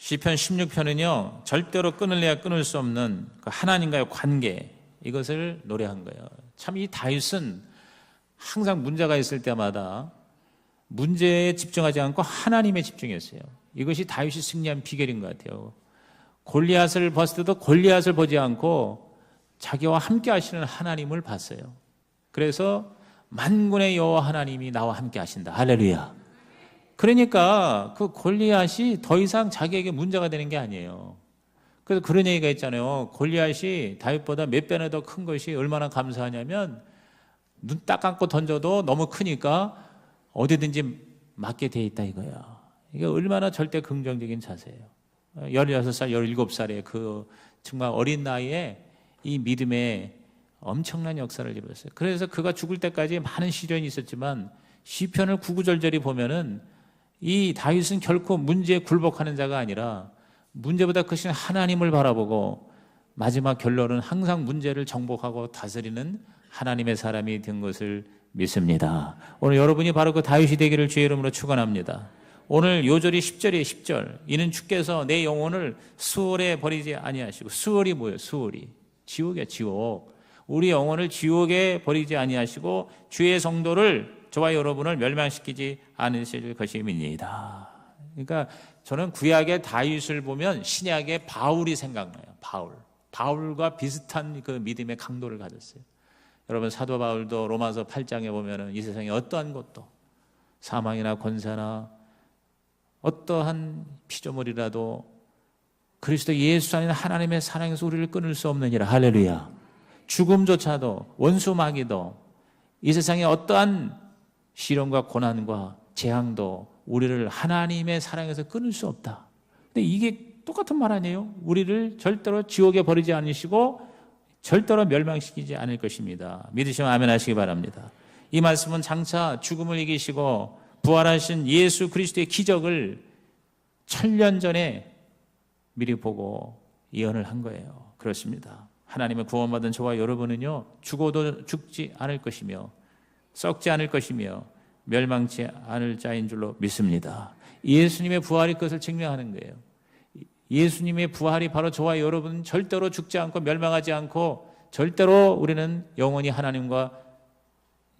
시편 16편은요 절대로 끊을래야 끊을 수 없는 그 하나님과의 관계, 이것을 노래한 거예요. 참 이 다윗은 항상 문제가 있을 때마다 문제에 집중하지 않고 하나님에 집중했어요. 이것이 다윗이 승리한 비결인 것 같아요. 골리앗을 봤을 때도 골리앗을 보지 않고 자기와 함께 하시는 하나님을 봤어요. 그래서 만군의 여호와 하나님이 나와 함께 하신다. 할렐루야. 그러니까 그 골리앗이 더 이상 자기에게 문제가 되는 게 아니에요. 그래서 그런 얘기가 있잖아요. 골리앗이 다윗보다 몇 배나 더 큰 것이 얼마나 감사하냐면, 눈 딱 감고 던져도 너무 크니까 어디든지 맞게 돼 있다 이거야. 이게 얼마나 절대 긍정적인 자세예요. 16살, 17살의 그 정말 어린 나이에 이 믿음에 엄청난 역사를 이루었어요. 그래서 그가 죽을 때까지 많은 시련이 있었지만 시편을 구구절절히 보면은 이 다윗은 결코 문제에 굴복하는 자가 아니라 문제보다 크신 하나님을 바라보고 마지막 결론은 항상 문제를 정복하고 다스리는 하나님의 사람이 된 것을 믿습니다. 오늘 여러분이 바로 그 다윗이 되기를 주의 이름으로 축원합니다. 오늘 요절이 10절이에요. 10절. 이는 주께서 내 영혼을 수월에 버리지 아니하시고. 수월이 뭐예요? 수월이 지옥이야. 지옥. 우리 영혼을 지옥에 버리지 아니하시고 주의 성도를, 저와 여러분을 멸망시키지 않으실 것임이니이다. 그러니까 저는 구약의 다윗을 보면 신약의 바울이 생각나요. 바울과 비슷한 그 믿음의 강도를 가졌어요. 여러분, 사도 바울도 로마서 8장에 보면은 이 세상에 어떠한 것도, 사망이나 권세나 어떠한 피조물이라도 그리스도 예수 안에 하나님의 사랑에서 우리를 끊을 수 없느니라. 할렐루야. 죽음조차도, 원수 마귀도, 이 세상에 어떠한 시련과 고난과 재앙도 우리를 하나님의 사랑에서 끊을 수 없다. 근데 이게 똑같은 말 아니에요? 우리를 절대로 지옥에 버리지 않으시고 절대로 멸망시키지 않을 것입니다. 믿으시면 아멘 하시기 바랍니다. 이 말씀은 장차 죽음을 이기시고 부활하신 예수 그리스도의 기적을 천년 전에 미리 보고 예언을 한 거예요. 그렇습니다. 하나님의 구원받은 저와 여러분은요, 죽어도 죽지 않을 것이며 썩지 않을 것이며 멸망치 않을 자인 줄로 믿습니다. 예수님의 부활이 그것을 증명하는 거예요. 예수님의 부활이 바로 저와 여러분 절대로 죽지 않고 멸망하지 않고 절대로 우리는 영원히 하나님과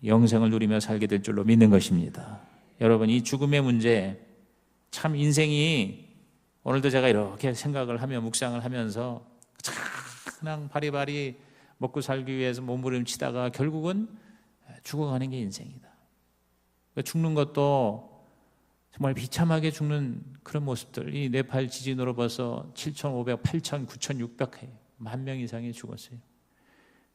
영생을 누리며 살게 될 줄로 믿는 것입니다. 여러분, 이 죽음의 문제, 참 인생이, 오늘도 제가 이렇게 생각을 하며 묵상을 하면서 그냥 바리바리 먹고 살기 위해서 몸부림치다가 결국은 죽어가는 게 인생이다. 죽는 것도 정말 비참하게 죽는 그런 모습들, 이 네팔 지진으로 벌써 7,500, 8,000, 9,600회, 10,000명 이상이 죽었어요.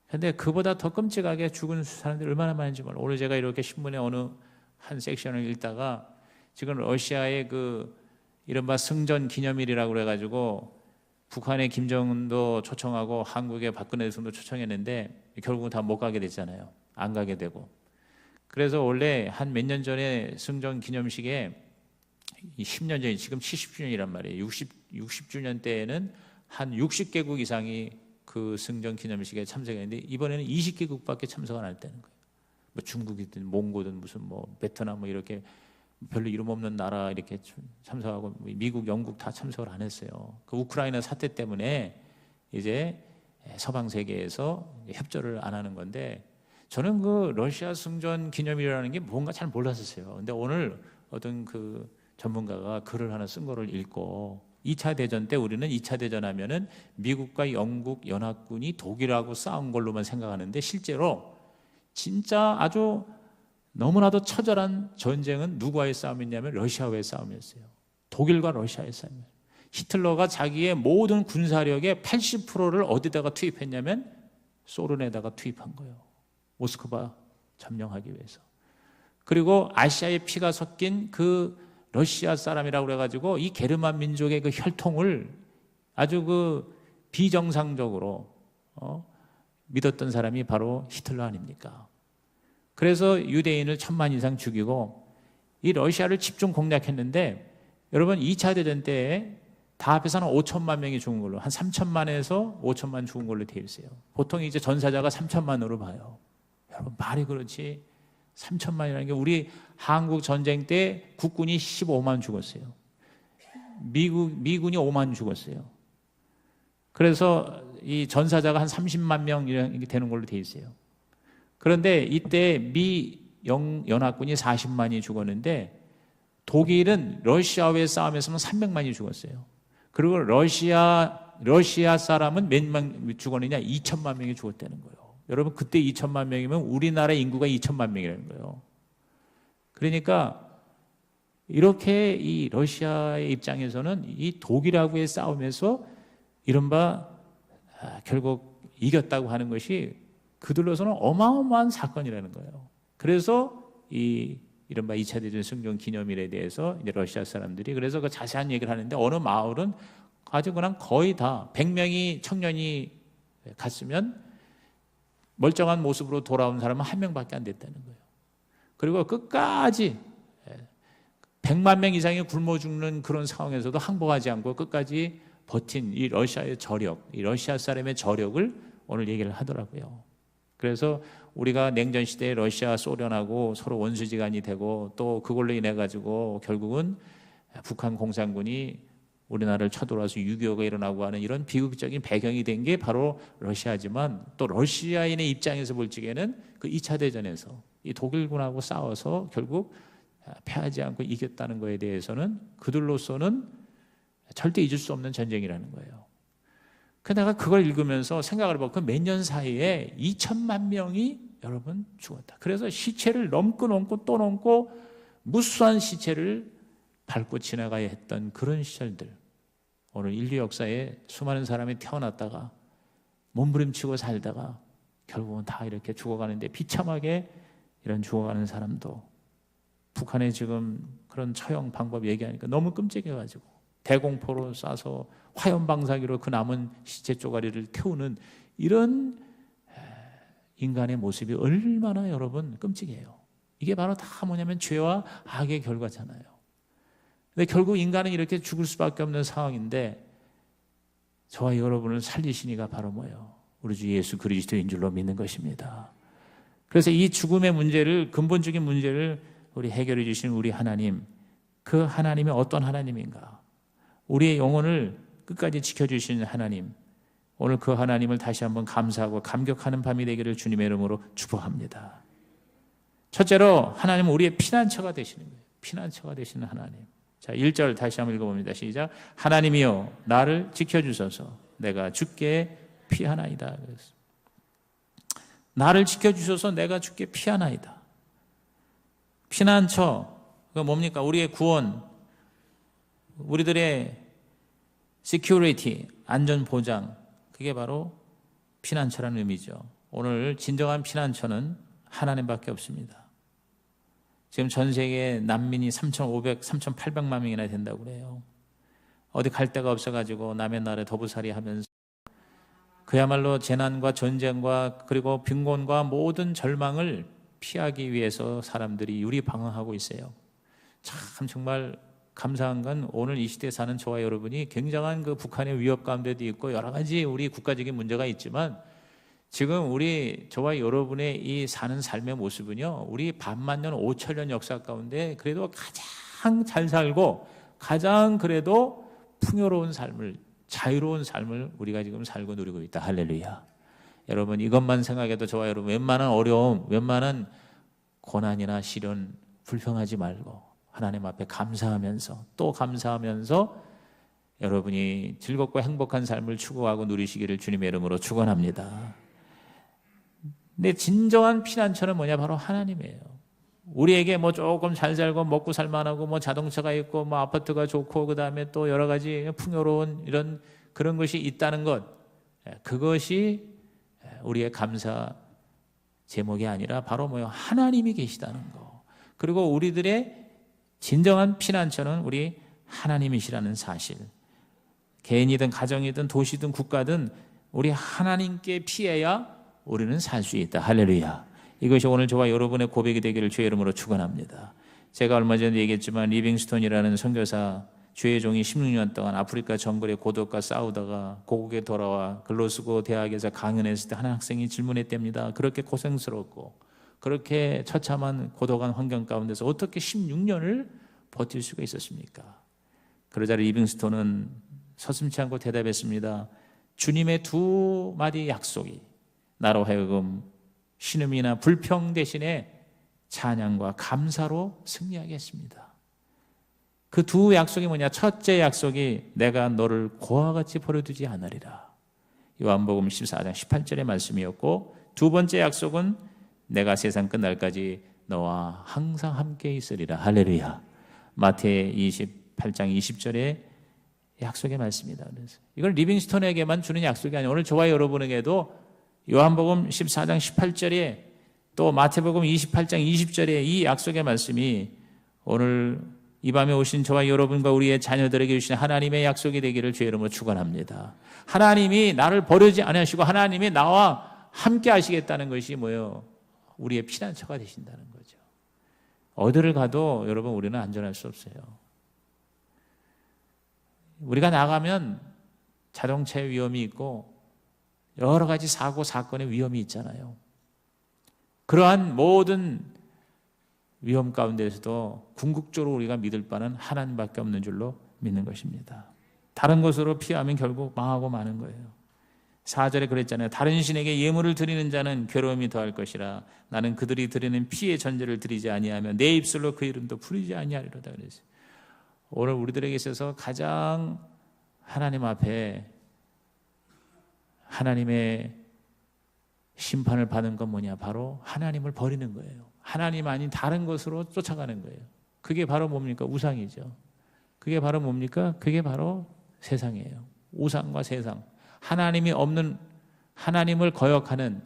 그런데 그보다 더 끔찍하게 죽은 사람들이 얼마나 많은지 몰라요. 오늘 제가 이렇게 신문에 어느 한 섹션을 읽다가 지금 러시아의 그 이른바 승전 기념일이라고 그래가지고 북한의 김정은도 초청하고 한국의 박근혜 대통령도 초청했는데 결국은 다 못 가게 됐잖아요. 안 가게 되고. 그래서 원래 한 몇 년 전에 승전 기념식에 10년 전에, 지금 70주년이란 말이에요. 60주년 때에는 한 60개국 이상이 그 승전 기념식에 참석했는데 이번에는 20개국밖에 참석 안 했다는 거예요. 뭐 중국이든 몽고든 무슨 뭐 베트남 뭐 이렇게 별로 이름 없는 나라 이렇게 참석하고 미국, 영국 다 참석을 안 했어요. 그 우크라이나 사태 때문에 이제 서방 세계에서 협조를 안 하는 건데, 저는 그 러시아 승전 기념일이라는 게 뭔가 잘 몰랐었어요. 근데 오늘 어떤 그 전문가가 글을 하나 쓴 거를 읽고, 2차 대전 때 우리는 2차 대전 하면은 미국과 영국 연합군이 독일하고 싸운 걸로만 생각하는데 실제로 진짜 아주 너무나도 처절한 전쟁은 누구와의 싸움이냐면 러시아와의 싸움이었어요. 독일과 러시아의 싸움이었어요. 히틀러가 자기의 모든 군사력의 80%를 어디다가 투입했냐면 소련에다가 투입한 거예요. 모스크바 점령하기 위해서. 그리고 아시아의 피가 섞인 그 러시아 사람이라고 그래가지고 이 게르만 민족의 그 혈통을 아주 그 비정상적으로 믿었던 사람이 바로 히틀러 아닙니까? 그래서 유대인을 1,000만 이상 죽이고 이 러시아를 집중 공략했는데, 여러분 2차 대전 때 다 합해서는 5천만 명이 죽은 걸로, 한 3천만에서 5천만 죽은 걸로 되어 있어요. 보통 이제 전사자가 3천만으로 봐요. 여러분 말이 그렇지 3천만이라는 게, 우리 한국 전쟁 때 국군이 15만 죽었어요. 미군이 5만 죽었어요. 그래서 이 전사자가 한 30만 명 이렇게 되는 걸로 돼 있어요. 그런데 이때 미 연합군이 40만이 죽었는데 독일은 러시아와의 싸움에서는 300만이 죽었어요. 그리고 러시아 사람은 몇만 죽었느냐? 2천만 명이 죽었다는 거예요. 여러분, 그때 2천만 명이면 우리나라 인구가 2천만 명이라는 거예요. 그러니까 이렇게 이 러시아의 입장에서는 이 독일하고의 싸움에서 이른바 결국 이겼다고 하는 것이 그들로서는 어마어마한 사건이라는 거예요. 그래서 이른바 2차 대전 승전 기념일에 대해서 이제 러시아 사람들이 그래서 그 자세한 얘기를 하는데 어느 마을은 아주 그냥 거의 다 100명이 청년이 갔으면 멀쩡한 모습으로 돌아온 사람은 한 명밖에 안 됐다는 거예요. 그리고 끝까지 100만 명 이상이 굶어 죽는 그런 상황에서도 항복하지 않고 끝까지 버틴 이 러시아의 저력, 이 러시아 사람의 저력을 오늘 얘기를 하더라고요. 그래서 우리가 냉전 시대에 러시아, 소련하고 서로 원수지간이 되고 또 그걸로 인해 가지고 결국은 북한 공산군이 우리나라를 쳐들어와서 6.25가 일어나고 하는 이런 비극적인 배경이 된 게 바로 러시아지만 또 러시아인의 입장에서 볼 적에는 그 2차 대전에서 이 독일군하고 싸워서 결국 패하지 않고 이겼다는 거에 대해서는 그들로서는 절대 잊을 수 없는 전쟁이라는 거예요. 그 내가 그걸 읽으면서 생각을 해보고 그 몇 년 사이에 2천만 명이 여러분 죽었다. 그래서 시체를 넘고 또 넘고 무수한 시체를 밟고 지나가야 했던 그런 시절들. 오늘 인류 역사에 수많은 사람이 태어났다가 몸부림치고 살다가 결국은 다 이렇게 죽어가는데 비참하게 이런 죽어가는 사람도 북한의 지금 그런 처형 방법 얘기하니까 너무 끔찍해가지고 대공포로 쏴서 화염방사기로 그 남은 시체 쪼가리를 태우는 이런 인간의 모습이 얼마나 여러분 끔찍해요. 이게 바로 다 뭐냐면 죄와 악의 결과잖아요. 근데 결국 인간은 이렇게 죽을 수밖에 없는 상황인데 저와 여러분을 살리시니가 바로 뭐예요? 우리 주 예수 그리스도인 줄로 믿는 것입니다. 그래서 이 죽음의 문제를, 근본적인 문제를 우리 해결해 주시는 우리 하나님, 그 하나님이 어떤 하나님인가? 우리의 영혼을 끝까지 지켜주시는 하나님, 오늘 그 하나님을 다시 한번 감사하고 감격하는 밤이 되기를 주님의 이름으로 축복합니다. 첫째로 하나님은 우리의 피난처가 되시는 거예요. 피난처가 되시는 하나님. 자, 1절 다시 한번 읽어봅니다. 시작. 하나님이여 나를 지켜주소서 내가 주께 피하나이다. 나를 지켜주셔서 내가 주께 피하나이다. 피난처, 그거 뭡니까? 우리의 구원, 우리들의 security, 안전보장, 그게 바로 피난처라는 의미죠. 오늘 진정한 피난처는 하나님밖에 없습니다. 지금 전 세계 난민이 3,800만 명이나 된다고 그래요. 어디 갈 데가 없어가지고 남의 나라에 더부살이 하면서 그야말로 재난과 전쟁과 그리고 빈곤과 모든 절망을 피하기 위해서 사람들이 유리방황하고 있어요. 참 정말 감사한 건 오늘 이 시대에 사는 저와 여러분이 굉장한 그 북한의 위협 가운데도 있고 여러 가지 우리 국가적인 문제가 있지만 지금 우리 저와 여러분의 이 사는 삶의 모습은요, 우리 반만 년 5천 년 역사 가운데 그래도 가장 잘 살고 가장 그래도 풍요로운 삶을, 자유로운 삶을 우리가 지금 살고 누리고 있다. 할렐루야. 여러분 이것만 생각해도 저와 여러분 웬만한 어려움, 웬만한 고난이나 시련 불평하지 말고 하나님 앞에 감사하면서 또 감사하면서 여러분이 즐겁고 행복한 삶을 추구하고 누리시기를 주님의 이름으로 축원합니다. 근데 진정한 피난처는 뭐냐? 바로 하나님이에요. 우리에게 뭐 조금 잘 살고 먹고 살만하고 뭐 자동차가 있고 뭐 아파트가 좋고 그 다음에 또 여러 가지 풍요로운 이런 그런 것이 있다는 것, 그것이 우리의 감사 제목이 아니라 바로 뭐요? 하나님이 계시다는 거. 그리고 우리들의 진정한 피난처는 우리 하나님이시라는 사실. 개인이든 가정이든 도시든 국가든 우리 하나님께 피해야 우리는 살 수 있다. 할렐루야. 이것이 오늘 저와 여러분의 고백이 되기를 주의 이름으로 축원합니다. 제가 얼마 전에 얘기했지만 리빙스톤이라는 선교사 주의 종이 16년 동안 아프리카 정글의 고독과 싸우다가 고국에 돌아와 글로스고 대학에서 강연했을 때 한 학생이 질문했답니다. 그렇게 고생스럽고 그렇게 처참한 고독한 환경 가운데서 어떻게 16년을 버틸 수가 있었습니까? 그러자 리빙스톤은 서슴지 않고 대답했습니다. 주님의 두 마디 약속이 나로 하여금 신음이나 불평 대신에 찬양과 감사로 승리하게 했습니다. 그 두 약속이 뭐냐? 첫째 약속이 내가 너를 고와 같이 버려두지 않으리라. 요한복음 14장 18절의 말씀이었고, 두 번째 약속은 내가 세상 끝날까지 너와 항상 함께 있으리라. 할렐루야. 마태 28장 20절의 약속의 말씀이다. 그래서 이걸 리빙스톤에게만 주는 약속이 아니에요. 오늘 저와 여러분에게도 요한복음 14장 18절에 또 마태복음 28장 20절에 이 약속의 말씀이 오늘 이 밤에 오신 저와 여러분과 우리의 자녀들에게 주신 하나님의 약속이 되기를 주의 이름으로 축원합니다. 하나님이 나를 버리지 않으시고 하나님이 나와 함께 하시겠다는 것이 뭐예요? 우리의 피난처가 되신다는 거죠. 어디를 가도 여러분 우리는 안전할 수 없어요. 우리가 나가면 자동차의 위험이 있고 여러 가지 사고 사건의 위험이 있잖아요. 그러한 모든 위험 가운데서도 궁극적으로 우리가 믿을 바는 하나님밖에 없는 줄로 믿는 것입니다. 다른 것으로 피하면 결국 망하고 마는 거예요. 4절에 그랬잖아요. 다른 신에게 예물을 드리는 자는 괴로움이 더할 것이라. 나는 그들이 드리는 피의 전제를 드리지 아니하며 내 입술로 그 이름도 부르지 아니하리로다 그랬어요. 오늘 우리들에게 있어서 가장 하나님 앞에 하나님의 심판을 받는 건 뭐냐? 바로 하나님을 버리는 거예요. 하나님 아닌 다른 것으로 쫓아가는 거예요. 그게 바로 뭡니까? 우상이죠. 그게 바로 뭡니까? 그게 바로 세상이에요. 우상과 세상. 하나님이 없는, 하나님을 거역하는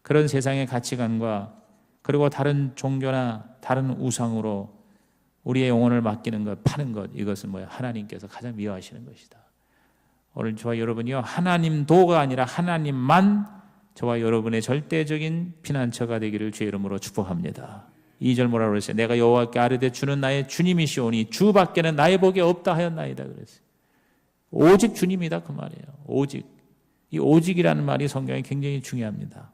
그런 세상의 가치관과 그리고 다른 종교나 다른 우상으로 우리의 영혼을 맡기는 것, 파는 것, 이것은 뭐야? 하나님께서 가장 미워하시는 것이다. 오늘 저와 여러분이요, 하나님도가 아니라 하나님만 저와 여러분의 절대적인 피난처가 되기를 주의 이름으로 축복합니다. 2절 뭐라고 그랬어요? 내가 여호와께 아뢰되 주는 나의 주님이시오니 주밖에는 나의 복이 없다 하였나이다 그랬어요. 오직 주님이다 그 말이에요. 오직. 이 오직이라는 말이 성경에 굉장히 중요합니다.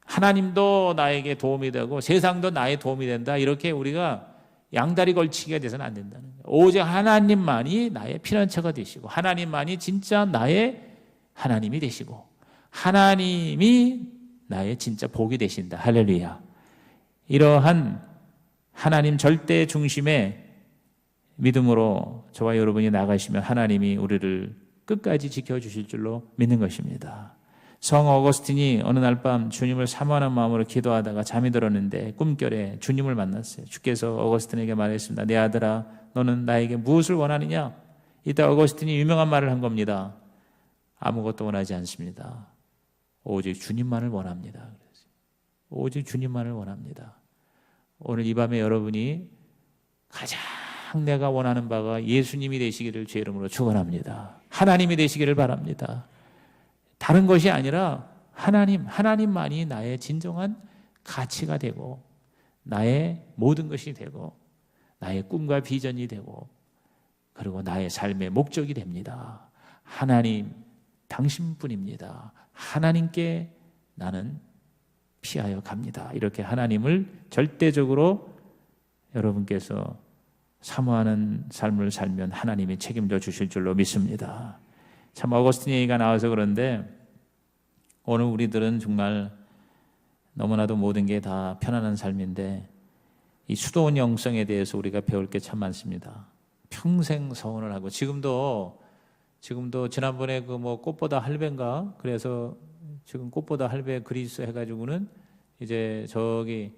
하나님도 나에게 도움이 되고 세상도 나의 도움이 된다. 이렇게 우리가 양다리 걸치기가 돼서는 안 된다는 거예요. 오직 하나님만이 나의 피난처가 되시고 하나님만이 진짜 나의 하나님이 되시고 하나님이 나의 진짜 복이 되신다. 할렐루야. 이러한 하나님 절대 중심의 믿음으로 저와 여러분이 나가시면 하나님이 우리를 끝까지 지켜주실 줄로 믿는 것입니다. 성 어거스틴이 어느 날 밤 주님을 사모하는 마음으로 기도하다가 잠이 들었는데 꿈결에 주님을 만났어요. 주께서 어거스틴에게 말했습니다. 내 아들아, 너는 나에게 무엇을 원하느냐? 이때 어거스틴이 유명한 말을 한 겁니다. 아무것도 원하지 않습니다. 오직 주님만을 원합니다. 오직 주님만을 원합니다. 오늘 이 밤에 여러분이 가장 내가 원하는 바가 예수님이 되시기를 주의 이름으로 축원합니다. 하나님이 되시기를 바랍니다. 다른 것이 아니라 하나님만이 나의 진정한 가치가 되고 나의 모든 것이 되고 나의 꿈과 비전이 되고 그리고 나의 삶의 목적이 됩니다. 하나님, 당신뿐입니다. 하나님께 나는 피하여 갑니다. 이렇게 하나님을 절대적으로 여러분께서 사모하는 삶을 살면 하나님이 책임져 주실 줄로 믿습니다. 참 어거스틴 얘기가 나와서 그런데 오늘 우리들은 정말 너무나도 모든 게 다 편안한 삶인데 이 수도원 영성에 대해서 우리가 배울 게 참 많습니다. 평생 서원을 하고 지금도 지난번에 그 뭐 꽃보다 할배인가 그래서 지금 꽃보다 할배 그리스 해가지고는 이제 저기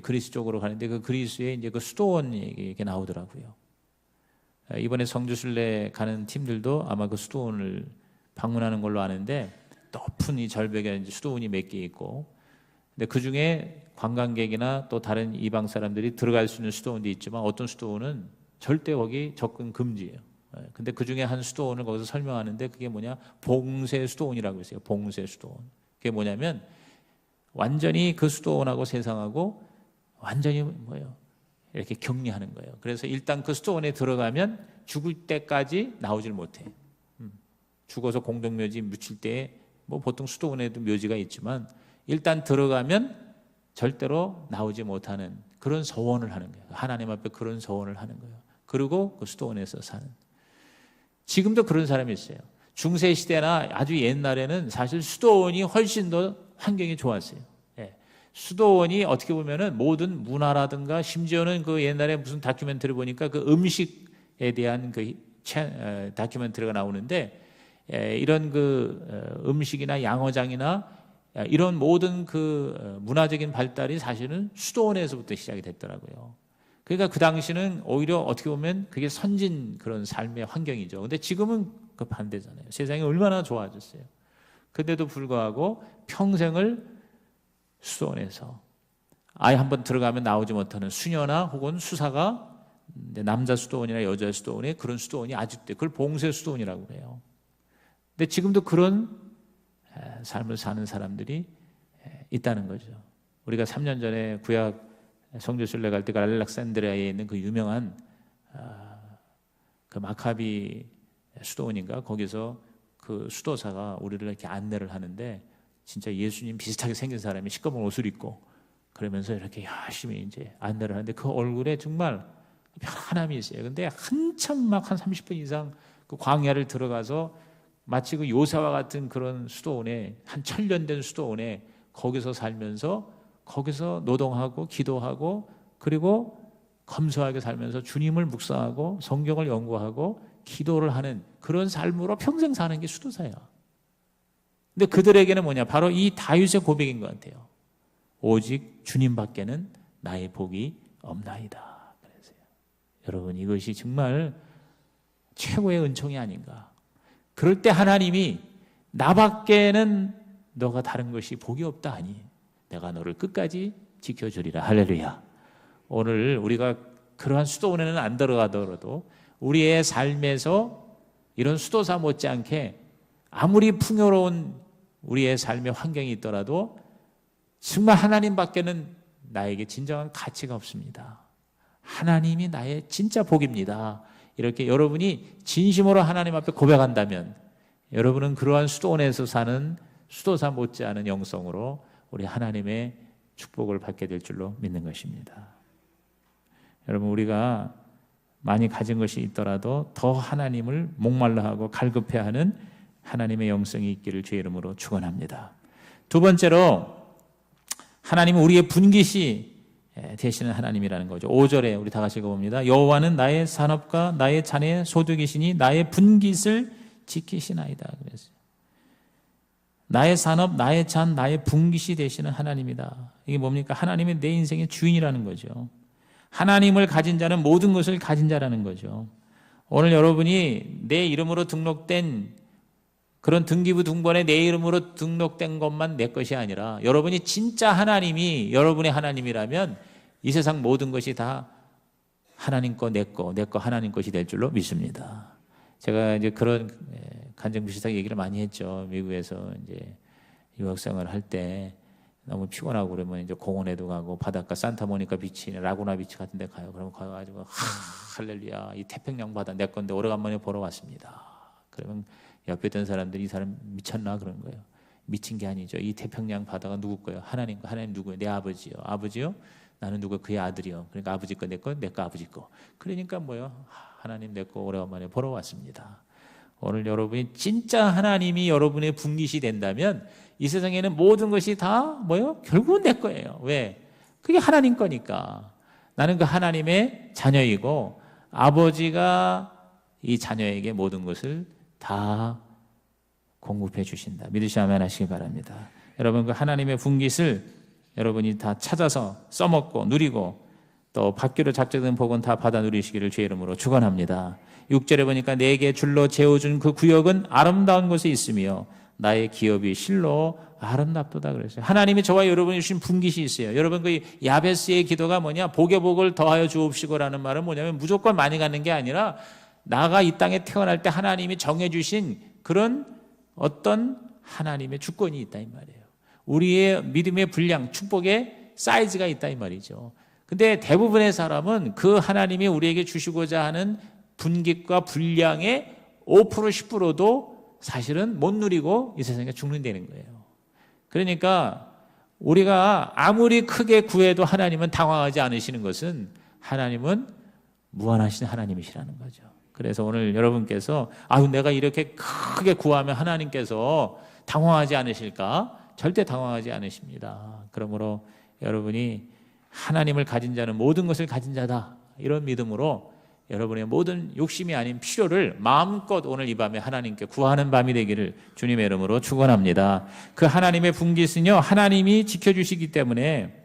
그리스 쪽으로 가는데 그 그리스에 이제 그 수도원 이게 나오더라고요. 이번에 성주순례 가는 팀들도 아마 그 수도원을 방문하는 걸로 아는데 높은 이 절벽에 이제 수도원이 몇 개 있고, 근데 그 중에 관광객이나 또 다른 이방 사람들이 들어갈 수 있는 수도원도 있지만 어떤 수도원은 절대 거기 접근 금지예요. 근데 그 중에 한 수도원을 거기서 설명하는데 그게 뭐냐? 봉쇄 수도원이라고 했어요. 봉쇄 수도원. 그게 뭐냐면 완전히 그 수도원하고 세상하고 완전히 뭐예요? 이렇게 격리하는 거예요. 그래서 일단 그 수도원에 들어가면 죽을 때까지 나오질 못해. 죽어서 공동묘지 묻힐 때 뭐 보통 수도원에도 묘지가 있지만 일단 들어가면 절대로 나오지 못하는 그런 서원을 하는 거예요. 하나님 앞에 그런 서원을 하는 거예요. 그리고 그 수도원에서 사는. 지금도 그런 사람이 있어요. 중세 시대나 아주 옛날에는 사실 수도원이 훨씬 더 환경이 좋았어요. 예. 수도원이 어떻게 보면은 모든 문화라든가 심지어는 그 옛날에 무슨 다큐멘터리 보니까 그 음식에 대한 그 다큐멘터리가 나오는데, 이런 그 음식이나 양어장이나 이런 모든 그 문화적인 발달이 사실은 수도원에서부터 시작이 됐더라고요. 그러니까 그 당시는 오히려 어떻게 보면 그게 선진 그런 삶의 환경이죠. 근데 지금은 그 반대잖아요. 세상이 얼마나 좋아졌어요. 그런데도 불구하고 평생을 수도원에서 아예 한번 들어가면 나오지 못하는 수녀나 혹은 수사가 남자 수도원이나 여자 수도원에 그런 수도원이 아직도 그걸 봉쇄 수도원이라고 해요. 근데 지금도 그런 삶을 사는 사람들이 있다는 거죠. 우리가 3년 전에 구약 성지순례 갈 때 그 알렉산드리아에 있는 그 유명한 그 마카비 수도원인가, 거기서 그 수도사가 우리를 이렇게 안내를 하는데 진짜 예수님 비슷하게 생긴 사람이 시꺼먼 옷을 입고 그러면서 이렇게 열심히 이제 안내를 하는데 그 얼굴에 정말 편안함이 있어요. 근데 한참 막 한 30분 이상 그 광야를 들어가서 마치 그 요새와 같은 그런 수도원에, 한 1000년 된 수도원에 거기서 살면서 거기서 노동하고 기도하고 그리고 검소하게 살면서 주님을 묵상하고 성경을 연구하고 기도를 하는 그런 삶으로 평생 사는 게 수도사야. 근데 그들에게는 뭐냐? 바로 이 다윗의 고백인 것 같아요. 오직 주님밖에는 나의 복이 없나이다. 그래서요. 여러분, 이것이 정말 최고의 은총이 아닌가. 그럴 때 하나님이 나밖에는 너가 다른 것이 복이 없다 하니 내가 너를 끝까지 지켜주리라. 할렐루야. 오늘 우리가 그러한 수도원에는 안 들어가더라도 우리의 삶에서 이런 수도사 못지않게 아무리 풍요로운 우리의 삶의 환경이 있더라도 정말 하나님밖에는 나에게 진정한 가치가 없습니다. 하나님이 나의 진짜 복입니다. 이렇게 여러분이 진심으로 하나님 앞에 고백한다면 여러분은 그러한 수도원에서 사는 수도사 못지않은 영성으로 우리 하나님의 축복을 받게 될 줄로 믿는 것입니다. 여러분, 우리가 많이 가진 것이 있더라도 더 하나님을 목말라하고 갈급해하는 하나님의 영성이 있기를 주의 이름으로 축원합니다. 두 번째로 하나님은 우리의 분깃이 되시는 하나님이라는 거죠. 5절에 우리 다 같이 읽어봅니다. 여호와는 나의 산업과 나의 잔의 소득이시니 나의 분깃을 지키시나이다. 그랬어요. 나의 산업, 나의 잔, 나의 분깃이 되시는 하나님이다. 이게 뭡니까? 하나님이 내 인생의 주인이라는 거죠. 하나님을 가진 자는 모든 것을 가진 자라는 거죠. 오늘 여러분이 내 이름으로 등록된 그런 등기부 등본에 내 이름으로 등록된 것만 내 것이 아니라 여러분이 진짜 하나님이 여러분의 하나님이라면 이 세상 모든 것이 다 하나님 거, 내 거 하나님 것이 될 줄로 믿습니다. 제가 이제 그런 간증 비슷하게 얘기를 많이 했죠. 미국에서 이제 유학생활을 할 때 너무 피곤하고 그러면 이제 공원에도 가고 바닷가 산타모니카 비치, 라구나 비치 같은 데 가요. 그러면 가가지고 할렐루야, 이 태평양 바다 내 건데 오래간만에 보러 왔습니다. 그러면 옆에 있던 사람들이 이 사람 미쳤나 그런 거예요. 미친 게 아니죠. 이 태평양 바다가 누구 거예요? 하나님 거. 하나님 누구예요? 내 아버지요. 아버지요? 나는 누구? 그의 아들이요. 그러니까 아버지 거 내 거, 내 거 아버지 거. 그러니까 뭐요? 하나님 내 거 오래간만에 보러 왔습니다. 오늘 여러분이 진짜 하나님이 여러분의 분깃이 된다면 이 세상에는 모든 것이 다 뭐요? 결국은 내 거예요. 왜? 그게 하나님 거니까. 나는 그 하나님의 자녀이고 아버지가 이 자녀에게 모든 것을 다 공급해 주신다. 믿으시 아멘 하시기 바랍니다. 여러분, 그 하나님의 분깃을 여러분이 다 찾아서 써먹고 누리고 또 받기로 작정된 복은 다 받아 누리시기를 주의 이름으로 축원합니다. 6절에 보니까 내게 줄로 재워준 그 구역은 아름다운 곳에 있으며 나의 기업이 실로 아름답도다 그랬어요. 하나님이 저와 여러분이 주신 분깃이 있어요. 여러분, 그 야베스의 기도가 뭐냐? 복에 복을 더하여 주옵시고라는 말은 뭐냐면 무조건 많이 갖는 게 아니라 나가 이 땅에 태어날 때 하나님이 정해주신 그런 어떤 하나님의 주권이 있다 이 말이에요. 우리의 믿음의 분량, 축복의 사이즈가 있다 이 말이죠. 근데 대부분의 사람은 그 하나님이 우리에게 주시고자 하는 분깃과 분량의 5% 10%도 사실은 못 누리고 이 세상에 죽는다는 거예요. 그러니까 우리가 아무리 크게 구해도 하나님은 당황하지 않으시는 것은 하나님은 무한하신 하나님이시라는 거죠. 그래서 오늘 여러분께서 내가 이렇게 크게 구하면 하나님께서 당황하지 않으실까? 절대 당황하지 않으십니다. 그러므로 여러분이 하나님을 가진 자는 모든 것을 가진 자다, 이런 믿음으로 여러분의 모든 욕심이 아닌 필요를 마음껏 오늘 이 밤에 하나님께 구하는 밤이 되기를 주님의 이름으로 축원합니다. 그 하나님의 분깃은요, 하나님이 지켜주시기 때문에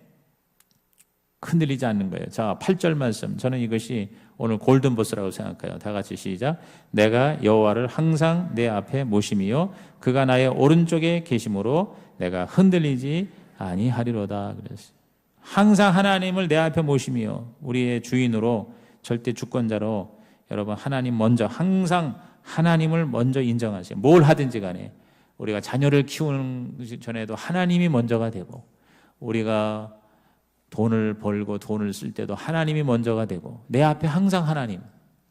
흔들리지 않는 거예요. 자, 8절 말씀. 저는 이것이 오늘 골든버스라고 생각해요. 다 같이 시작. 내가 여호와를 항상 내 앞에 모심이요 그가 나의 오른쪽에 계심으로 내가 흔들리지 아니하리로다 그랬어요. 항상 하나님을 내 앞에 모심이요, 우리의 주인으로, 절대 주권자로 여러분 하나님 먼저, 항상 하나님을 먼저 인정하세요. 뭘 하든지 간에 우리가 자녀를 키우는 전에도 하나님이 먼저가 되고, 우리가 돈을 벌고 돈을 쓸 때도 하나님이 먼저가 되고, 내 앞에 항상 하나님,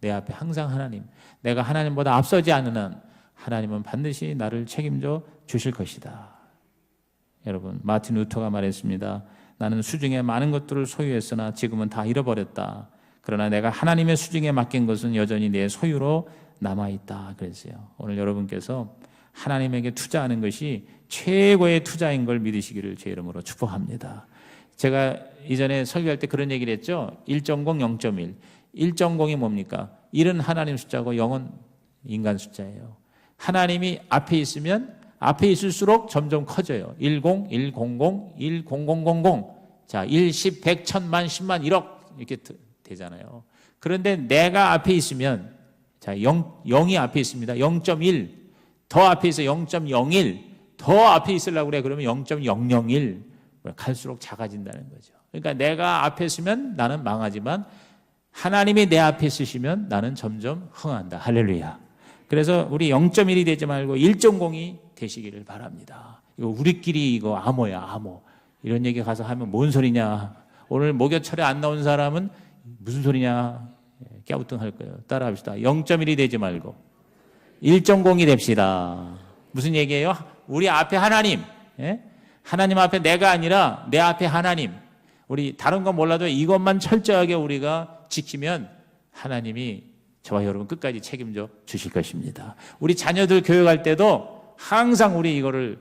내 앞에 항상 하나님, 내가 하나님보다 앞서지 않는 한 하나님은 반드시 나를 책임져 주실 것이다. 여러분, 마틴 루터가 말했습니다. 나는 수중에 많은 것들을 소유했으나 지금은 다 잃어버렸다. 그러나 내가 하나님의 수중에 맡긴 것은 여전히 내 소유로 남아있다 그랬어요. 오늘 여러분께서 하나님에게 투자하는 것이 최고의 투자인 걸 믿으시기를 제 이름으로 축복합니다. 제가 이전에 설교할 때 그런 얘기를 했죠. 1.0, 0.1. 1.0이 뭡니까? 1은 하나님 숫자고 0은 인간 숫자예요. 하나님이 앞에 있으면 앞에 있을수록 점점 커져요. 10, 100, 1000. 자, 1, 10, 100, 1000만, 10만, 1억 이렇게 되잖아요. 그런데 내가 앞에 있으면, 자, 0이 앞에 있습니다. 0.1. 더 앞에 있어 0.01. 더 앞에 있으려고 그래. 그러면 0.001. 갈수록 작아진다는 거죠. 그러니까 내가 앞에 있으면 나는 망하지만 하나님이 내 앞에 있으시면 나는 점점 흥한다. 할렐루야. 그래서 우리 0.1이 되지 말고 1.0이 되시기를 바랍니다. 이거 우리끼리 이거 암호야, 암호. 이런 얘기 가서 하면 뭔 소리냐. 오늘 목요철에 안 나온 사람은 무슨 소리냐 깨우뚱할 거예요. 따라합시다. 0.1이 되지 말고 1.0이 됩시다. 무슨 얘기예요? 우리 앞에 하나님, 하나님 앞에 내가 아니라 내 앞에 하나님. 우리 다른 건 몰라도 이것만 철저하게 우리가 지키면 하나님이 저와 여러분 끝까지 책임져 주실 것입니다. 우리 자녀들 교육할 때도 항상 우리 이거를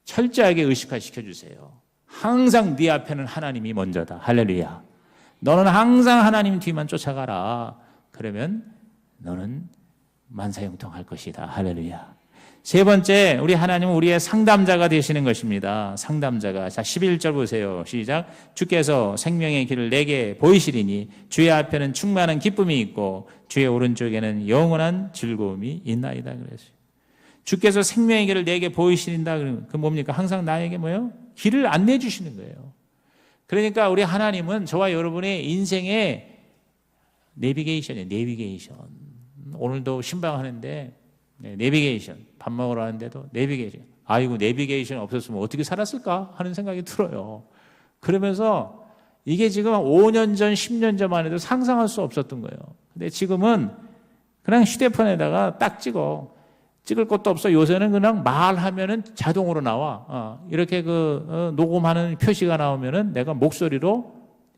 철저하게 의식화시켜 주세요. 항상 네 앞에는 하나님이 먼저다. 할렐루야. 너는 항상 하나님 뒤만 쫓아가라. 그러면 너는 만사형통할 것이다. 할렐루야. 세 번째, 우리 하나님은 우리의 상담자가 되시는 것입니다. 상담자가. 자, 11절 보세요. 시작. 주께서 생명의 길을 내게 보이시리니 주의 앞에는 충만한 기쁨이 있고 주의 오른쪽에는 영원한 즐거움이 있나이다 그랬어요. 주께서 생명의 길을 내게 보이시린다. 그 뭡니까? 항상 나에게 뭐예요? 길을 안내해 주시는 거예요. 그러니까 우리 하나님은 저와 여러분의 인생의 내비게이션이에요. 내비게이션. 오늘도 신방하는데 내비게이션. 밥 먹으러 하는데도 내비게이션. 아이고, 내비게이션 없었으면 어떻게 살았을까 하는 생각이 들어요. 그러면서 이게 지금 5년 전, 10년 전만 해도 상상할 수 없었던 거예요. 근데 지금은 그냥 휴대폰에다가 딱 찍을 것도 없어. 요새는 그냥 말하면은 자동으로 나와. 이렇게 녹음하는 표시가 나오면은 내가 목소리로,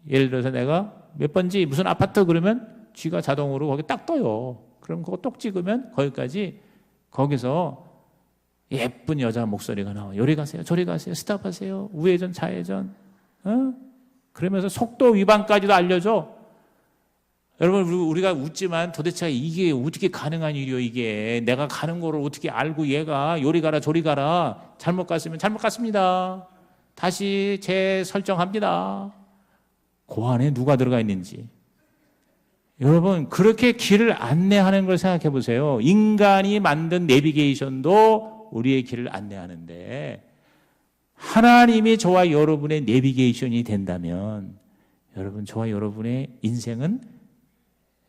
예를 들어서 내가 몇 번지 무슨 아파트 그러면 쥐가 자동으로 거기 딱 떠요. 그럼 그거 똑 찍으면 거기서 예쁜 여자 목소리가 나와. 요리 가세요, 저리 가세요, 스탑하세요, 우회전, 좌회전. 그러면서 속도 위반까지도 알려줘. 여러분, 우리가 웃지만 도대체 이게 어떻게 가능한 일이요, 이게. 내가 가는 거를 어떻게 알고 얘가 요리 가라, 저리 가라. 잘못 갔으면 잘못 갔습니다. 다시 재설정합니다. 그 안에 누가 들어가 있는지. 여러분, 그렇게 길을 안내하는 걸 생각해 보세요. 인간이 만든 내비게이션도 우리의 길을 안내하는데 하나님이 저와 여러분의 내비게이션이 된다면 여러분, 저와 여러분의 인생은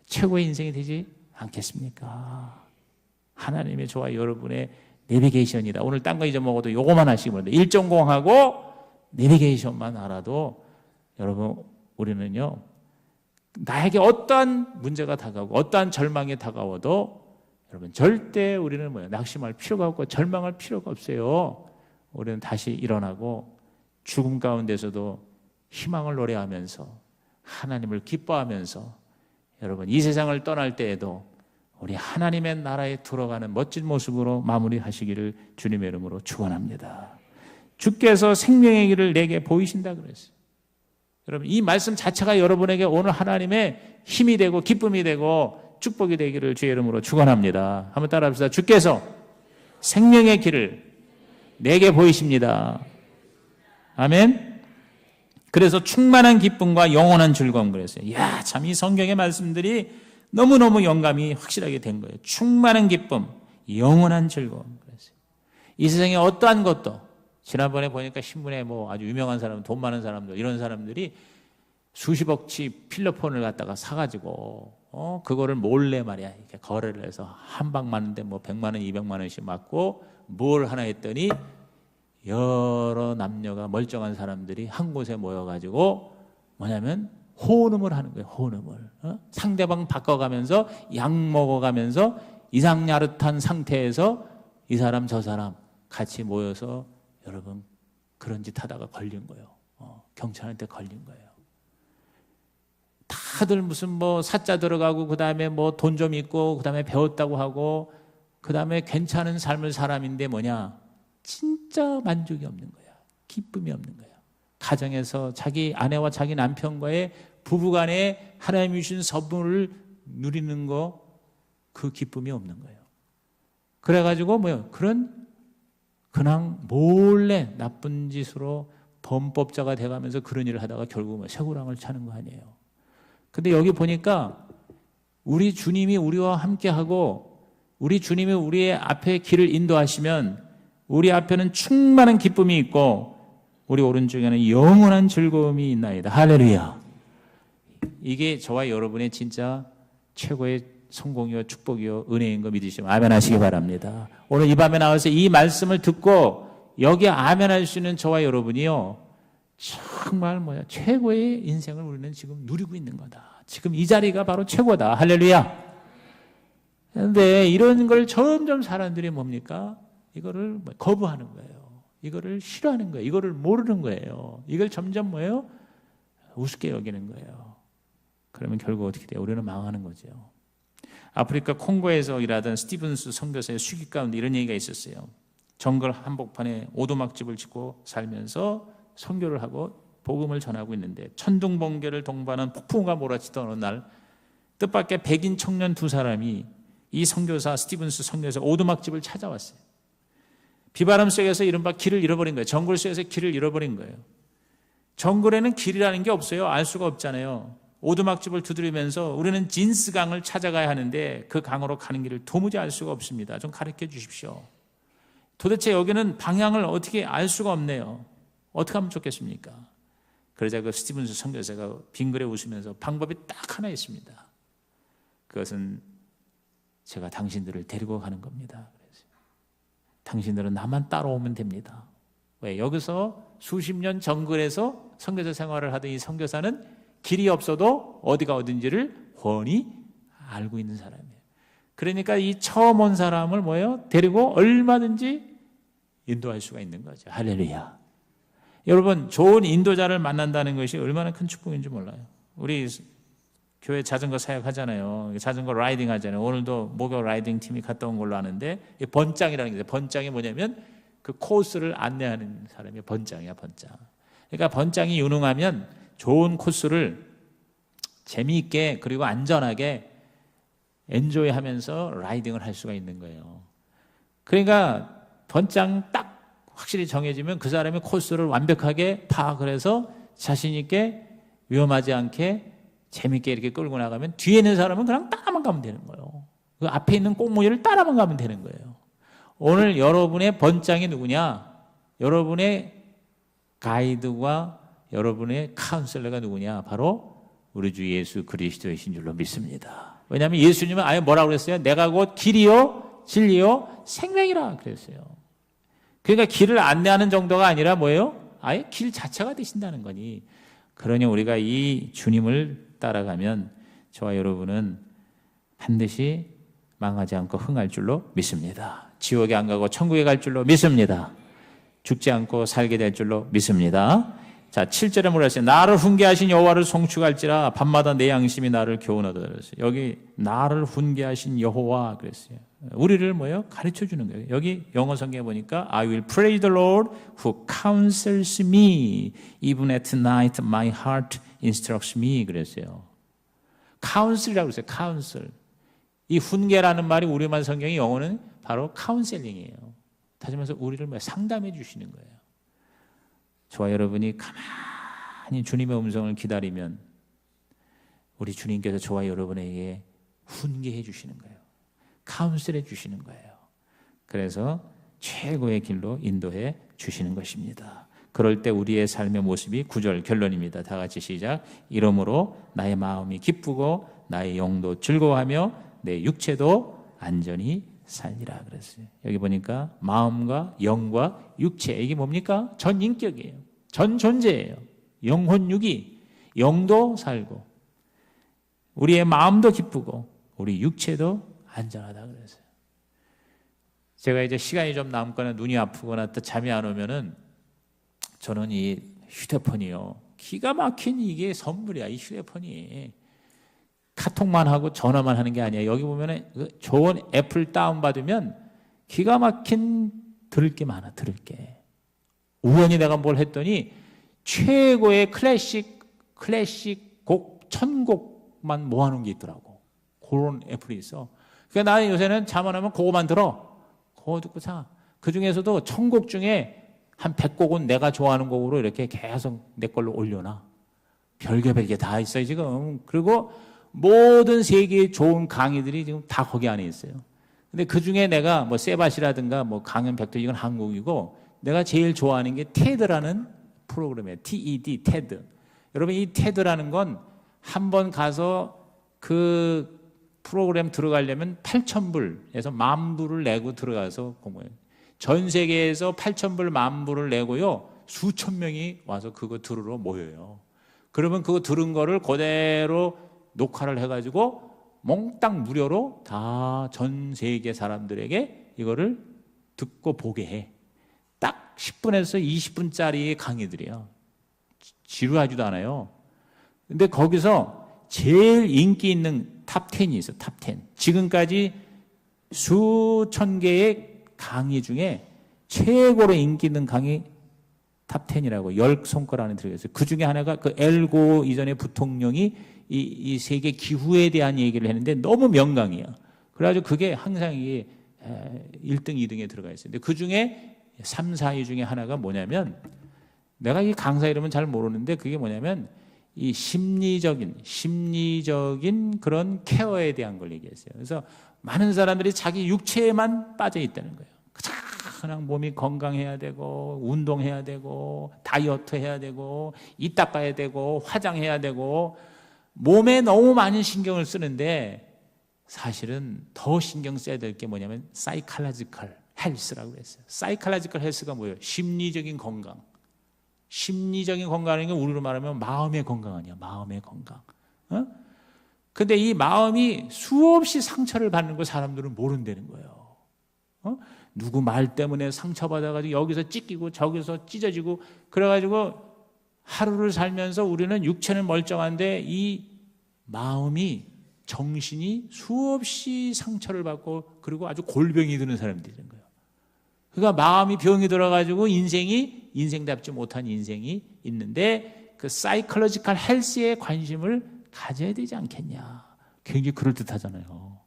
최고의 인생이 되지 않겠습니까? 하나님의 저와 여러분의 내비게이션이다. 오늘 딴 거 잊어먹어도 요거만 하시기 바랍니다. 1.0하고 내비게이션만 알아도 여러분, 우리는요, 나에게 어떠한 문제가 다가오고 어떠한 절망이 다가와도 여러분, 절대 우리는 낙심할 필요가 없고 절망할 필요가 없어요. 우리는 다시 일어나고 죽음 가운데서도 희망을 노래하면서 하나님을 기뻐하면서 여러분 이 세상을 떠날 때에도 우리 하나님의 나라에 들어가는 멋진 모습으로 마무리하시기를 주님의 이름으로 축원합니다. 주께서 생명의 길을 내게 보이신다 그랬어요. 여러분 이 말씀 자체가 여러분에게 오늘 하나님의 힘이 되고 기쁨이 되고 축복이 되기를 주의 이름으로 축원합니다. 한번 따라합시다. 주께서 생명의 길을 내게 보이십니다. 아멘. 그래서 충만한 기쁨과 영원한 즐거움 그랬어요. 이야, 참 이 성경의 말씀들이 너무너무 영감이 확실하게 된 거예요. 충만한 기쁨, 영원한 즐거움 그랬어요. 이 세상에 어떠한 것도 지난번에 보니까 신문에 뭐 아주 유명한 사람, 돈 많은 사람들 이런 사람들이 수십억치 필러폰을 갖다가 사가지고 그거를 몰래 말이야 이렇게 거래를 해서 한 방 맞는데 뭐 100만 원, 200만 원씩 맞고 뭘 하나 했더니 여러 남녀가 멀쩡한 사람들이 한 곳에 모여가지고 뭐냐면 호흡을 하는 거예요. 호흡을 상대방 바꿔가면서 약 먹어가면서 이상야릇한 상태에서 이 사람 저 사람 같이 모여서 여러분 그런 짓 하다가 걸린 거예요. 경찰한테 걸린 거예요. 다들 무슨 뭐 사자 들어가고 그 다음에 뭐 돈 좀 있고 그 다음에 배웠다고 하고 그 다음에 괜찮은 삶을 사람인데 뭐냐 진짜 만족이 없는 거야. 기쁨이 없는 거야. 가정에서 자기 아내와 자기 남편과의 부부간에 하나님이 주신 선물을 누리는 거 그 기쁨이 없는 거예요. 그래가지고 뭐요? 그냥 몰래 나쁜 짓으로 범법자가 돼가면서 그런 일을 하다가 결국 쇠고랑을 차는 거 아니에요. 근데 여기 보니까 우리 주님이 우리와 함께하고 우리 주님이 우리의 앞에 길을 인도하시면 우리 앞에는 충만한 기쁨이 있고 우리 오른쪽에는 영원한 즐거움이 있나이다. 할렐루야. 이게 저와 여러분의 진짜 최고의 성공이요 축복이요 은혜인 거 믿으시면 아멘 하시기 바랍니다. 오늘 이 밤에 나와서 이 말씀을 듣고 여기에 아멘 할 수 있는 저와 여러분이요 정말 최고의 인생을 우리는 지금 누리고 있는 거다. 지금 이 자리가 바로 최고다. 할렐루야. 그런데 이런 걸 점점 사람들이 뭡니까? 이거를 거부하는 거예요. 이거를 싫어하는 거예요. 이거를 모르는 거예요. 이걸 점점 뭐예요? 우습게 여기는 거예요. 그러면 결국 어떻게 돼요? 우리는 망하는 거죠. 아프리카 콩고에서 일하던 스티븐스 선교사의 수기 가운데 이런 얘기가 있었어요. 정글 한복판에 오두막집을 짓고 살면서 선교를 하고 복음을 전하고 있는데 천둥번개를 동반한 폭풍우가 몰아치던 어느 날 뜻밖의 백인 청년 두 사람이 이 선교사 스티븐스 선교사 오두막집을 찾아왔어요. 비바람 속에서 이른바 길을 잃어버린 거예요. 정글 속에서 길을 잃어버린 거예요. 정글에는 길이라는 게 없어요. 알 수가 없잖아요. 오두막집을 두드리면서 우리는 진스강을 찾아가야 하는데 그 강으로 가는 길을 도무지 알 수가 없습니다. 좀 가르쳐 주십시오. 도대체 여기는 방향을 어떻게 알 수가 없네요. 어떻게 하면 좋겠습니까? 그러자 그 스티븐스 선교사가 빙그레 웃으면서 방법이 딱 하나 있습니다. 그것은 제가 당신들을 데리고 가는 겁니다. 당신들은 나만 따라오면 됩니다. 왜? 여기서 수십 년 정글에서 선교사 생활을 하던 이 선교사는 길이 없어도 어디가 어딘지를 훤히 알고 있는 사람이에요. 그러니까 이 처음 온 사람을 데리고 얼마든지 인도할 수가 있는 거죠. 할렐루야. 여러분 좋은 인도자를 만난다는 것이 얼마나 큰 축복인지 몰라요. 우리 교회 자전거 사역하잖아요. 자전거 라이딩 하잖아요. 오늘도 목요 라이딩 팀이 갔다 온 걸로 아는데 번장이라는 게 있어요. 번장이 뭐냐면 그 코스를 안내하는 사람이 번장이야. 번장. 그러니까 번장이 유능하면 좋은 코스를 재미있게 그리고 안전하게 엔조이하면서 라이딩을 할 수가 있는 거예요. 그러니까 번장 딱 확실히 정해지면 그 사람이 코스를 완벽하게 파악을 해서 자신 있게 위험하지 않게 재밌게 이렇게 끌고 나가면 뒤에 있는 사람은 그냥 따라만 가면 되는 거예요. 그 앞에 있는 꽁무니를 따라만 가면 되는 거예요. 오늘 여러분의 번장이 누구냐? 여러분의 가이드와 여러분의 카운셀러가 누구냐? 바로 우리 주 예수 그리스도이신 줄로 믿습니다. 왜냐하면 예수님은 아예 뭐라고 그랬어요? 내가 곧 길이요 진리요 생명이라 그랬어요. 그러니까 길을 안내하는 정도가 아니라 뭐예요? 아예 길 자체가 되신다는 거니. 그러니 우리가 이 주님을 따라가면 저와 여러분은 반드시 망하지 않고 흥할 줄로 믿습니다. 지옥에 안 가고 천국에 갈 줄로 믿습니다. 죽지 않고 살게 될 줄로 믿습니다. 자, 7절에 뭐라 했어요? 나를 훈계하신 여호와를 송축할지라 밤마다 내 양심이 나를 교훈하도다 그랬어요. 여기 나를 훈계하신 여호와 그랬어요. 우리를 뭐예요? 가르쳐 주는 거예요. 여기 영어 성경에 보니까 I will praise the Lord who counsels me even at night my heart instructs me 그랬어요. counsel이라고 그랬어요. counsel. 이 훈계라는 말이 우리말 성경의 영어는 바로 카운셀링이에요. 다시 말해서 우리를 상담해 주시는 거예요. 저와 여러분이 가만히 주님의 음성을 기다리면 우리 주님께서 저와 여러분에게 훈계해 주시는 거예요. 카운셀해 주시는 거예요. 그래서 최고의 길로 인도해 주시는 것입니다. 그럴 때 우리의 삶의 모습이 9절 결론입니다. 다 같이 시작. 이러므로 나의 마음이 기쁘고 나의 영도 즐거워하며 내 육체도 안전히 살리라 그랬어요. 여기 보니까 마음과 영과 육체 이게 뭡니까? 전인격이에요. 전 존재예요. 영혼육이 영도 살고 우리의 마음도 기쁘고 우리 육체도 안전하다 그랬어요. 제가 이제 시간이 좀 남거나 눈이 아프거나 또 잠이 안 오면은 저는 이 휴대폰이요. 기가 막힌 이게 선물이야. 이 휴대폰이. 카톡만 하고 전화만 하는 게 아니야. 여기 보면은 좋은 애플 다운받으면 기가 막힌 들을 게 많아. 들을 게. 우연히 내가 뭘 했더니 최고의 클래식 곡 1000곡만 모아놓은 게 있더라고. 그런 애플이 있어. 그러니까 나는 요새는 잠 안 오면 그거만 들어. 그거 듣고 자. 그 중에서도 1000곡 중에 한 100곡은 내가 좋아하는 곡으로 이렇게 계속 내 걸로 올려놔. 별게 다 있어요 지금. 그리고 모든 세계의 좋은 강의들이 지금 다 거기 안에 있어요. 근데 그 중에 내가 뭐 세바시라든가 뭐 강연 벡터 이건 한국이고 내가 제일 좋아하는 게 테드라는 프로그램이에요. TED, 테드. 여러분 이 테드라는 건 한 번 가서 그 프로그램 들어가려면 8,000불에서 10,000불을 내고 들어가서 공부해요. 전 세계에서 8,000불, 10,000불을 내고요. 수천 명이 와서 그거 들으러 모여요. 그러면 그거 들은 거를 그대로 녹화를 해가지고 몽땅 무료로 다 전 세계 사람들에게 이거를 듣고 보게 해. 딱 10분에서 20분짜리 강의들이에요. 지루하지도 않아요. 근데 거기서 제일 인기 있는 탑 10이 있어요. 탑 10. 지금까지 수천 개의 강의 중에 최고로 인기 있는 강의 탑 10이라고 10손가락 안에 들어있어요. 그 중에 하나가 그 엘고 이전의 부통령이 이 세계 기후에 대한 얘기를 했는데 너무 명강이에요. 그래가지고 그게 항상 이게 1등, 2등에 들어가 있어요. 근데 그 중에 3, 4위 중에 하나가 뭐냐면 내가 이 강사 이름은 잘 모르는데 그게 뭐냐면 이 심리적인 그런 케어에 대한 걸 얘기했어요. 그래서 많은 사람들이 자기 육체에만 빠져 있다는 거예요. 그냥 몸이 건강해야 되고 운동해야 되고 다이어트 해야 되고 이 닦아야 되고 화장해야 되고 몸에 너무 많은 신경을 쓰는데 사실은 더 신경 써야 될 게 뭐냐면 사이칼라지컬 헬스라고 그랬어요. 사이칼라지컬 헬스가 뭐예요? 심리적인 건강. 심리적인 건강이라는 게 우리로 말하면 마음의 건강 아니야. 마음의 건강. 근데 이 마음이 수없이 상처를 받는 걸 사람들은 모른다는 거예요. 누구 말 때문에 상처받아가지고 여기서 찢기고 저기서 찢어지고 그래가지고 하루를 살면서 우리는 육체는 멀쩡한데 이 마음이 정신이 수없이 상처를 받고 그리고 아주 골병이 드는 사람들이 되는 거예요. 그러니까 마음이 병이 들어가지고 인생답지 못한 인생이 있는데 그 사이클로지컬 헬스에 관심을 가져야 되지 않겠냐. 굉장히 그럴듯하잖아요.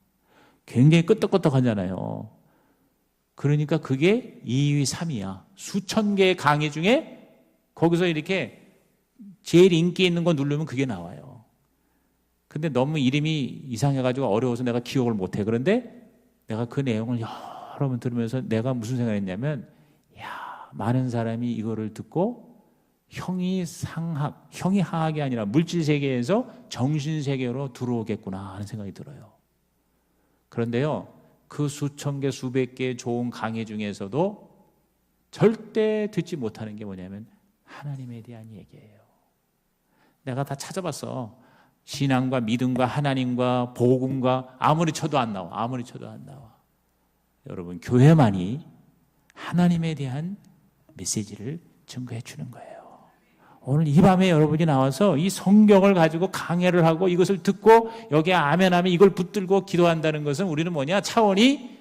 굉장히 끄떡끄떡하잖아요. 그러니까 그게 2위, 3위야. 수천 개의 강의 중에 거기서 이렇게 제일 인기 있는 거 누르면 그게 나와요. 근데 너무 이름이 이상해가지고 어려워서 내가 기억을 못해. 그런데 내가 그 내용을 여러 번 들으면서 내가 무슨 생각을 했냐면 많은 사람이 이거를 듣고 형이 하학이 아니라 물질 세계에서 정신 세계로 들어오겠구나 하는 생각이 들어요. 그런데요, 그 수천 개, 수백 개의 좋은 강의 중에서도 절대 듣지 못하는 게 뭐냐면 하나님에 대한 얘기예요. 내가 다 찾아봤어. 신앙과 믿음과 하나님과 복음과 아무리 쳐도 안 나와. 아무리 쳐도 안 나와. 여러분, 교회만이 하나님에 대한 메시지를 증거해 주는 거예요. 오늘 이 밤에 여러분이 나와서 이 성경을 가지고 강해를 하고 이것을 듣고 여기에 아멘하면 이걸 붙들고 기도한다는 것은 우리는 뭐냐? 차원이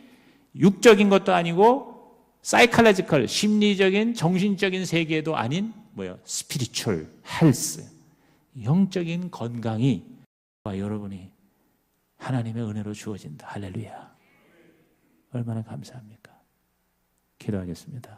육적인 것도 아니고 사이칼레지컬, 심리적인 정신적인 세계도 아닌 뭐예요? 스피리추얼 헬스, 영적인 건강이 여러분이 하나님의 은혜로 주어진다. 할렐루야. 얼마나 감사합니까? 기도하겠습니다.